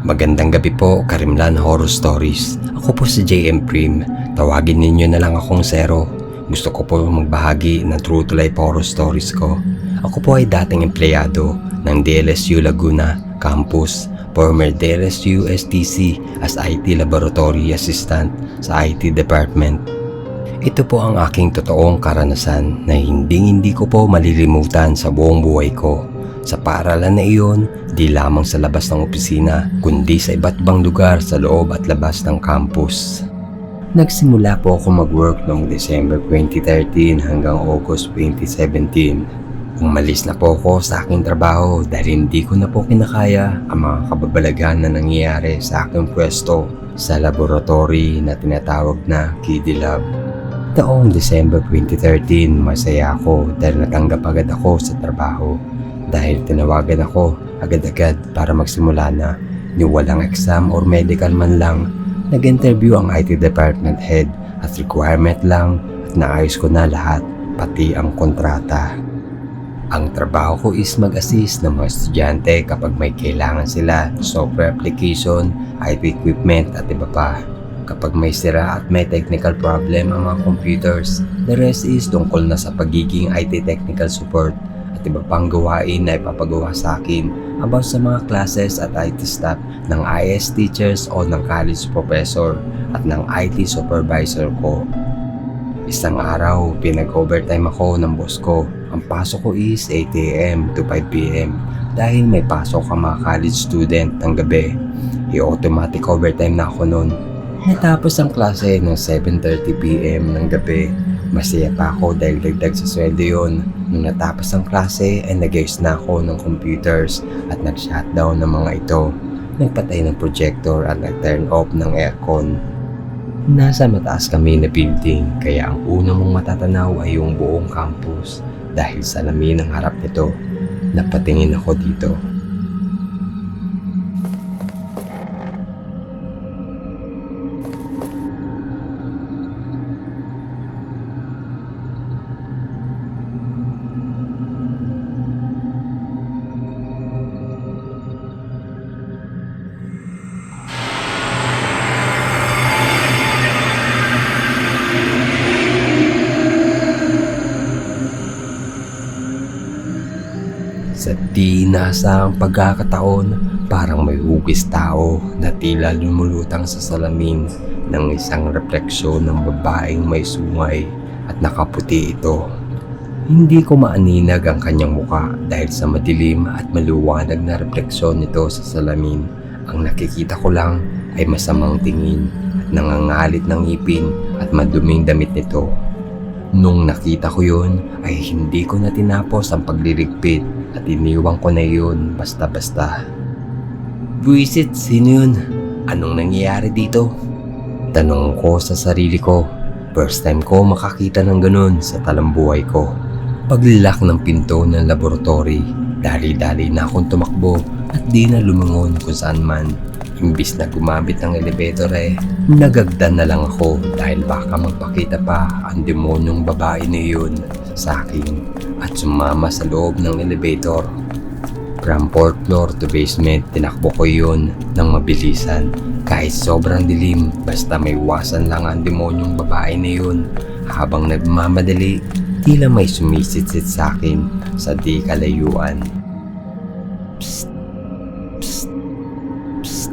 Magandang gabi po, Karimlan Horror Stories. Ako po si JM Prim. Tawagin ninyo na lang akong Zero. Gusto ko po magbahagi ng true to life horror stories ko. Ako po ay dating empleyado ng DLSU Laguna Campus, former DLSU STC as IT Laboratory Assistant sa IT Department. Ito po ang aking totoong karanasan na hindi ko po malilimutan sa buong buhay ko. Sa paaralan na iyon, di lamang sa labas ng opisina, kundi sa iba't ibang lugar sa loob at labas ng campus. Nagsimula po ako mag-work noong December 2013 hanggang August 2017. Umalis na po ako sa aking trabaho dahil hindi ko na po kinakaya ang mga kababalaghan na nangyayari sa aking pwesto sa laboratory na tinatawag na Kiddie Lab. Taong December 2013, masaya ako dahil natanggap agad ako sa trabaho. Dahil tinawagan ako agad-agad para magsimula na, ni walang exam or medical man lang. Nag-interview ang IT department head at requirement lang at naayos ko na lahat, pati ang kontrata. Ang trabaho ko is mag-assist ng mga estudyante kapag may kailangan sila, software application, IT equipment at iba pa. Kapag may sira at may technical problem ang mga computers, the rest is tungkol na sa pagiging IT technical support. Iba pang gawain na ipapagawa sa akin about sa mga classes at IT staff ng IS teachers o ng college professor at ng IT supervisor ko. Isang araw, pinag-overtime ako ng boss ko. Ang pasok ko is 8 AM to 5 PM dahil may pasok ang mga college student ng gabi. I-automatic overtime na ako noon. Natapos ang klase ng 7:30 PM ng gabi. Masaya pa ako dahil dagdag sa sweldo yun. Nung natapos ang klase ay nag-ayos na ako ng computers at nag-shutdown ng mga ito. Nagpatay ng projector at nag-turn off ng aircon. Nasa mataas kami na building kaya ang una mong matatanaw ay yung buong campus. Dahil sa lamin ng harap nito, napatingin ako dito. Sa di inaasahang pagkakataon, parang may hugis tao na tila lumulutang sa salamin ng isang refleksyon ng babaeng may sungay at nakaputi ito. Hindi ko maaninag ang kanyang muka dahil sa madilim at maluwanag na refleksyon nito sa salamin. Ang nakikita ko lang ay masamang tingin at nangangalit ng ngipin at maduming damit nito. Nung nakita ko yun ay hindi ko na tinapos ang pagliligpit at iniwang ko na yun basta-basta. Buisit, sino yun? Anong nangyayari dito? Tanong ko sa sarili ko. First time ko makakita ng ganun sa talambuhay ko. Paglilak ng pinto ng laboratory, dali-dali na akong tumakbo at di na lumangon kung saan man. Imbis na gumamit ng elevator nagagdan na lang ako dahil baka magpakita pa ang demonyong babae na yun sa akin at sumama sa loob ng elevator. From 4th floor to basement, tinakbo ko yun ng mabilisan. Kahit sobrang dilim, basta may iwasan lang ang demonyong babae na yun. Habang nagmamadali, tila may sumisitsit sa akin sa di kalayuan. Psst! Psst! Psst!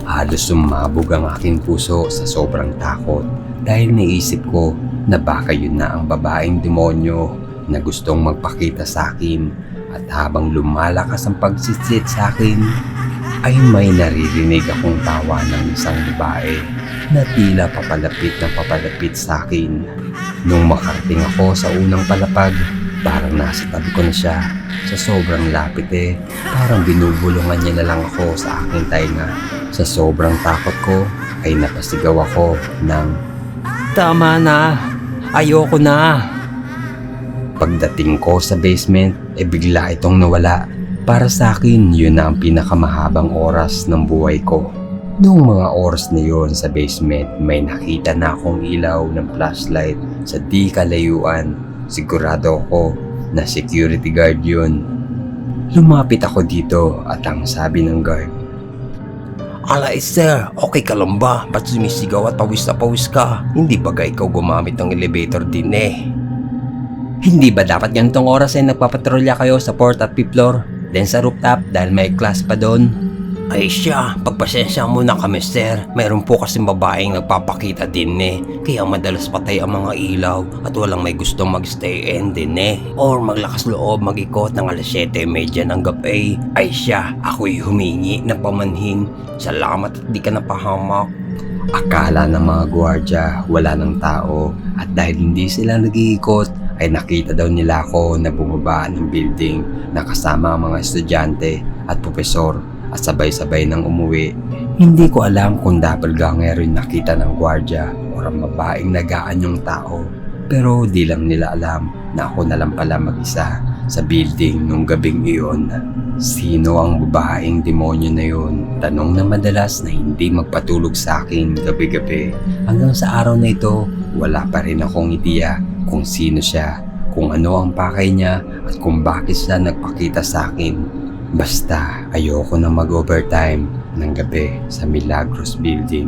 Halos sumabog ang aking puso sa sobrang takot dahil naisip ko na baka yun na ang babaeng demonyo na gustong magpakita sa akin. At habang lumalakas ang pagsitsit sa akin, ay may naririnig akong tawa ng isang babae na tila papalapit sa akin. Nung makarating ako sa unang palapag, parang nasa tabi ko na siya. Sa sobrang lapit parang binubulungan niya na lang ako sa aking tainga. Sa sobrang takot ko ay napasigaw ako ng, "Tama na! Ayoko na!" Pagdating ko sa basement, bigla itong nawala. Para sa akin, yun na ang pinakamahabang oras ng buhay ko. Noong mga oras na yun sa basement, may nakita na akong ilaw ng flashlight sa di kalayuan. Sigurado ako na security guard yun. Lumapit ako dito at ang sabi ng guard, "Alay sir, okay ka lang ba? Ba't sumisigaw at pawis na pawis ka? Hindi baga ikaw gumamit ng elevator din eh?" "Hindi ba dapat ganitong oras ay nagpapatrolya kayo sa 4th at 5th floor? Then sa rooftop dahil may class pa doon?" "Ay siya, pagpasensya mo na kami sir. Mayroon po kasi babaeng nagpapakita din eh. Kaya madalas patay ang mga ilaw at walang may gustong mag-stay in din eh. Or maglakas loob mag-ikot ng alas 7:30 ng gabi. Ay siya, ako'y humingi ng pamanhin. Salamat at di ka napahamak." Akala ng mga gwardya wala ng tao at dahil hindi sila nag-iikot ay nakita daw nila ako na bumaba ng building na kasama ang mga estudyante at profesor at sabay-sabay nang umuwi. Hindi ko alam kung doppelganger yung nakita ng gwardya o ang babaeng nag-aanyong tao. Pero di lang nila alam na ako na lang pala mag-isa sa building nung gabing iyon. Sino ang babaeng demonyo na yun? Tanong na madalas na hindi magpatulog sa akin gabi-gabi. Hanggang sa araw na ito, wala pa rin akong ideya kung sino siya, kung ano ang pakay niya at kung bakit siya nagpakita sa akin. Basta ayoko na mag-overtime ng gabi sa Milagros Building.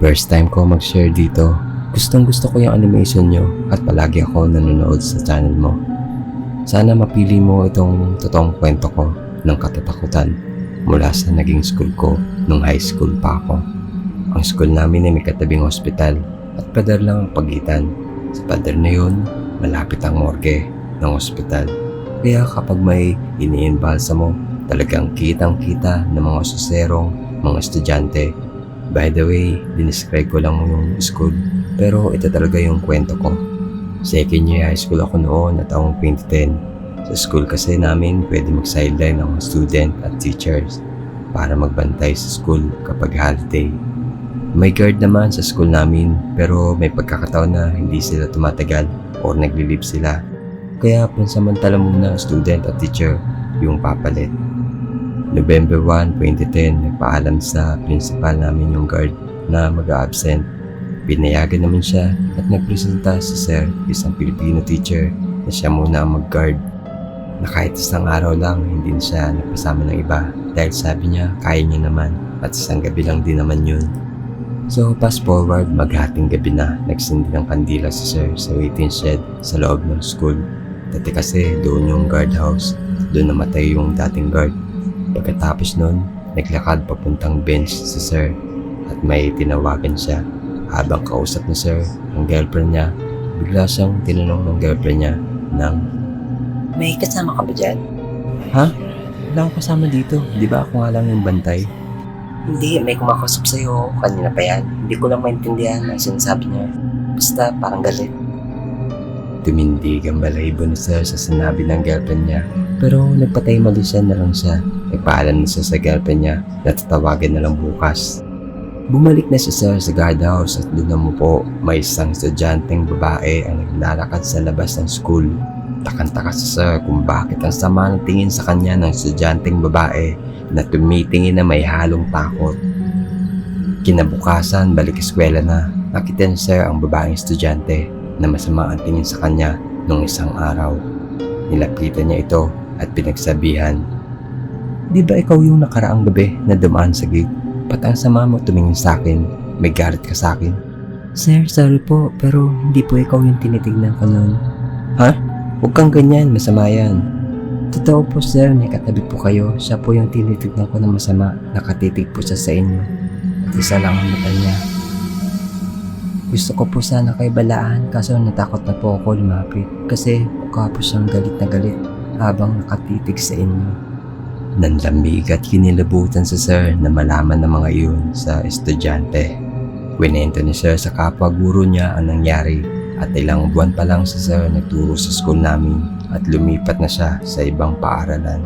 First time ko mag-share dito. Gustong gusto ko yung animation nyo at palagi ako nanonood sa channel mo. Sana mapili mo itong totoong kwento ko ng katatakutan mula sa naging school ko nung high school pa ako. Ang school namin ay may katabing hospital at pader lang ang pagitan. Sa pader na yun, malapit ang morgue ng hospital. Kaya kapag may iniimbalsa mo, talagang kitang-kita ng mga suserong, mga estudyante. By the way, dinescribe ko lang yung school, pero ito talaga yung kwento ko. Second year high school ako noon na taong 2010. Sa school kasi namin pwede mag-sideline ang mga student at teachers para magbantay sa school kapag holiday. May guard naman sa school namin pero may pagkakataon na hindi sila tumatagal or nagli-leave sila. Kaya pansamantala muna student at teacher yung papalit. November 1, 2010, nagpaalam sa principal namin yung guard na mag-a-absent. Pinayagan naman siya at nagpresenta sa sir, isang Filipino teacher, na siya muna ang mag-guard. Na kahit isang araw lang, hindi na siya nagpasama ng iba dahil sabi niya kaya niya naman at isang gabi lang din naman yun. So fast forward, maghating gabi na, nagsindi ng kandila si sir sa waiting shed sa loob ng school. Dati kasi doon yung guardhouse, doon namatay yung dating guard. Pagkatapos nun, naglakad papuntang bench si sir at may tinawagan siya. Habang kausap ni sir ang girlfriend niya, bigla siyang tinanong ng girlfriend niya ng, "May kasama ka ba dyan?" "Ha? Wala akong kasama dito. Di ba ako nga lang yung bantay?" "Hindi, may kumakausap sa'yo. Kanina pa yan. Hindi ko lang maintindihan ang sinasabi niya. Basta parang galit." Tumindig ang balahibo ni sir sa sinabi ng girlfriend niya. Pero nagpatay mali siya na lang siya. Nagpaalam na siya sa girlfriend niya na tatawagan na lang bukas. Bumalik na si sir sa guardhouse at doon namupo. May isang estudyanteng babae ang naglalakad sa labas ng school. Takang-taka si sir kung bakit ang sama ng tingin sa kanya ng estudyanteng babae na tumitingin na may halong takot. Kinabukasan, balik eskwela na. Nakita ni sir ang babaeng estudyante na masama ang tingin sa kanya nung isang araw. Nilapitan niya ito at pinagsabihan, "Di ba ikaw yung nakaraang gabi na dumaan sa gate? Ba't ang sama mo tumingin sa akin? May galit ka sa akin?" "Sir, sorry po, pero hindi po ikaw yung tinitignan ko noon." "Ha? Huwag kang ganyan, masama yan." "Totoo po sir, may katabi po kayo. Siya po yung tinitignan ko na masama. Nakatitig po siya sa inyo. At isa lang ang mata niya. Gusto ko po sana kayo balaan kaso natakot na po ako lumapit. Kasi mukha po siyang galit na galit habang nakatitig sa inyo." Nanlamig at kinilabutan si sir na malaman ng mga iyon sa estudyante. Kwento ni sir sa kapwa guro niya ang nangyari at ilang buwan pa lang si sir nagturo sa school namin at lumipat na siya sa ibang paaralan.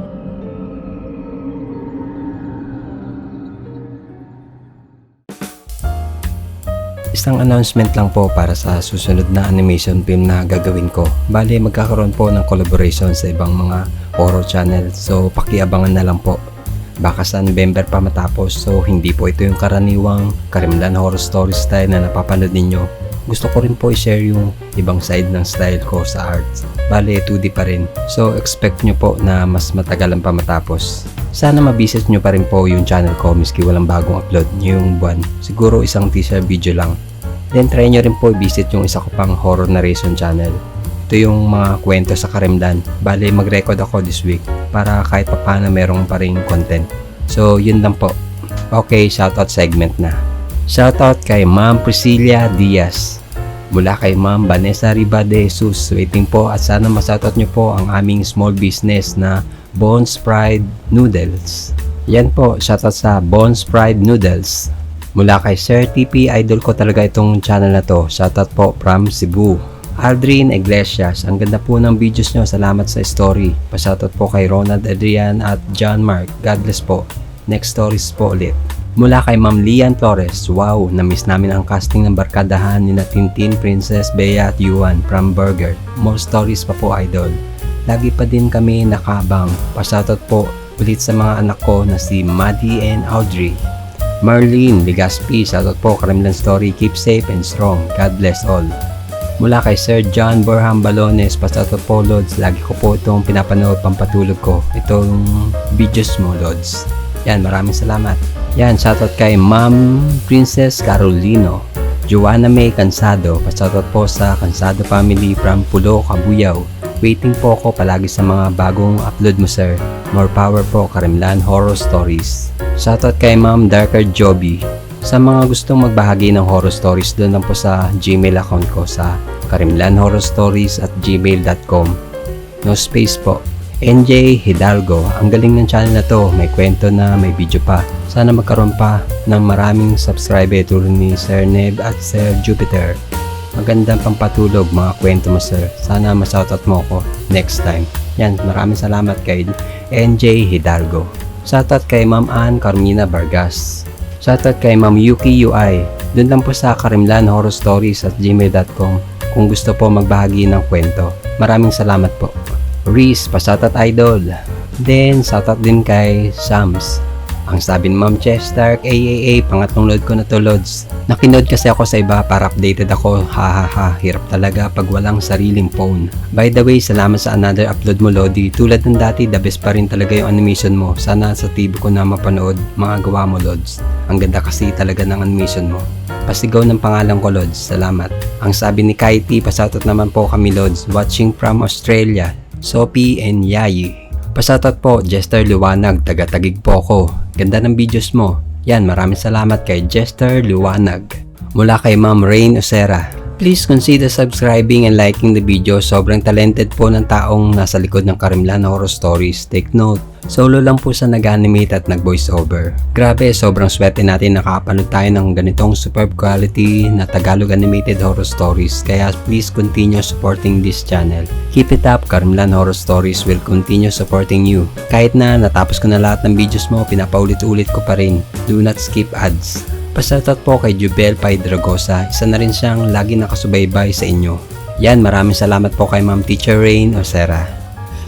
Isang announcement lang po para sa susunod na animation film na gagawin ko. Bale, magkakaroon po ng collaboration sa ibang mga horror channel. So, pakiabangan na lang po. Baka sa November pa matapos. So, hindi po ito yung karaniwang Karimlan horror story style na napapanood ninyo. Gusto ko rin po i-share yung ibang side ng style ko sa art. Bale, 2D pa rin. So, expect nyo po na mas matagalan pa matapos. Sana mabisit nyo pa rin po yung channel ko miski walang bagong upload ngayong buwan. Siguro isang teaser video lang. Then try nyo rin po i-visit yung isa ko pang horror narration channel. Ito yung mga kwento sa Karimlan. Bale, mag-record ako this week para kahit paano merong pa rin content. So, yun lang po. Okay, shoutout segment na. Shoutout kay Ma'am Priscilla Diaz. Mula kay Ma'am Vanessa Riba de Jesus. Waiting po at sana ma-shoutout nyo po ang aming small business na Bones Pride Noodles. Yan po, shoutout sa Bones Pride Noodles. Mula kay Sir TP, idol ko talaga itong channel na to. Shoutout po from Cebu. Aldrin Iglesias, ang ganda po ng videos nyo. Salamat sa story. Pa-shoutout po kay Ronald Adrian at John Mark. God bless po. Next stories po ulit. Mula kay Ma'am Lian Flores, wow, na-miss namin ang casting ng barkadahan ni na Tintin, Princess Bea at Yuan from Burger. More stories pa po, idol. Lagi pa din kami nakabang. Pa-shoutout po ulit sa mga anak ko na si Maddie and Audrey. Marlene Legaspi, shoutout po, Karimlan Story, keep safe and strong. God bless all. Mula kay Sir John Borham Balones, pa-shoutout po, Lods. Lagi ko po itong pinapanood pampatulog ko. Itong videos mo, Lods. Yan, maraming salamat. Yan, shoutout kay Ma'am Princess Carolino. Joanna May Cansado, pa-shoutout po sa Cansado family from Pulo, Cabuyao. Waiting po ako palagi sa mga bagong upload mo, sir. More power po, Karimlan Horror Stories. Shoutout kay Ma'am Darker Joby. Sa mga gustong magbahagi ng horror stories, doon lang po sa Gmail account ko sa karimlanhorrorstories@gmail.com. No space po. NJ Hidalgo, ang galing ng channel na to. May kwento na, may video pa. Sana magkaroon pa ng maraming subscriber tulad ni Sir Neb at Sir Jupiter. Magandang pampatulog mga kwento mo, sir. Sana ma-shoutout mo ako next time. Yan, maraming salamat kay NJ Hidalgo. Shoutout kay Ma'am Ann Carmina Vargas. Shoutout kay Ma'am Yuki UI. Doon lang po sa karimlanhorrorstories@gmail.com kung gusto po magbahagi ng kwento. Maraming salamat po. Reese, pa-shoutout idol. Then, shoutout din kay Shams. Ang sabi ni Ma'am Chester, AAA, pangatlong load ko na to, Lods. Nakinood kasi ako sa iba para updated ako. Hahaha, hirap talaga pag walang sariling phone. By the way, salamat sa another upload mo, Lodi. Tulad ng dati, the best pa rin talaga yung animation mo. Sana sa TV ko na mapanood mga gawa mo, Lods. Ang ganda kasi talaga ng animation mo. Pasigaw ng pangalan ko, Lods. Salamat. Ang sabi ni Kaiti, pasoutout naman po kami, Lods. Watching from Australia, Sophie and Yayi. Pasoutout po, Jester Liwanag, taga-Tagig po ako. Ganda ng videos mo. Yan, maraming salamat kay Jester Liwanag. Mula kay Ma'am Rain Osera. Please consider subscribing and liking the video. Sobrang talented po ng taong nasa likod ng Karimlan Horror Stories. Take note, solo lang po sa nag-animate at nag-voiceover. Grabe, sobrang swerte natin nakapanood tayo ng ganitong superb quality na Tagalog animated horror stories. Kaya please continue supporting this channel. Keep it up, Karimlan Horror Stories will continue supporting you. Kahit na natapos ko na lahat ng videos mo, pinapaulit-ulit ko pa rin. Do not skip ads. Pasoutout po kay Jubel Paidragosa, isa na rin siyang lagi nakasubaybay sa inyo. Yan, maraming salamat po kay Ma'am Teacher Rain Osera.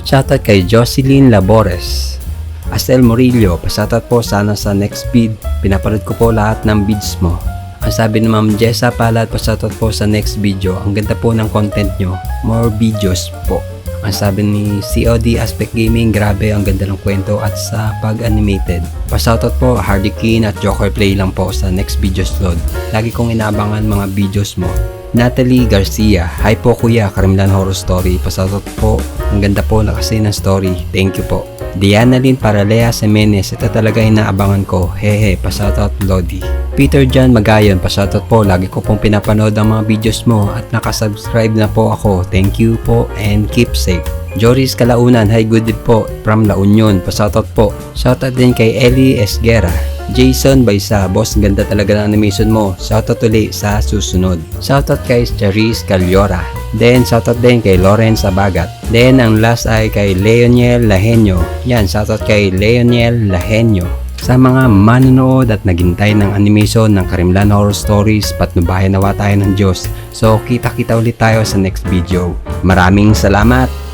Shoutout kay Jocelyn Labores. Asel Murillo, pasoutout po sana sa next feed. Pinapanood ko po lahat ng vids mo. Ang sabi ni Ma'am Jessa Palad, pasoutout po sa next video. Ang ganda po ng content nyo. More videos po. Ang sabi ni COD Aspect Gaming, grabe ang ganda ng kwento at sa pag-animated. Pa-shoutout po Hardy King at Joker Play lang po sa next videos load. Lagi kong inaabangan mga videos mo. Natalie Garcia, hi po kuya, Karimlan Horror Story. Pa-shoutout po, ang ganda po na kasi ng story. Thank you po. Diana Lynn Paralea Semenes, ito talaga inaabangan ko. Hehe, pa-shoutout Lodi. Peter John Magayon, pa-shoutout po. Lagi ko pong pinapanood ang mga videos mo at nakasubscribe na po ako. Thank you po and keep safe. Joris Kalaunan, hi good day po from La Union, pa-shoutout po. Shoutout din kay Ellie Esguera. Jason Baysa, boss, ganda talaga ng animation mo. Shoutout ulit sa susunod. Shoutout kay Charis Calyora. Then shoutout din kay Lawrence Abagat. Then ang last ay kay Leonel Lahenyo. Yan, shoutout kay Leonel Lahenyo. Sa mga manonood at naghintay ng animation ng Karimlan Horror Stories, patnubayan nawa tayo ng Diyos. So kita-kita ulit tayo sa next video. Maraming salamat!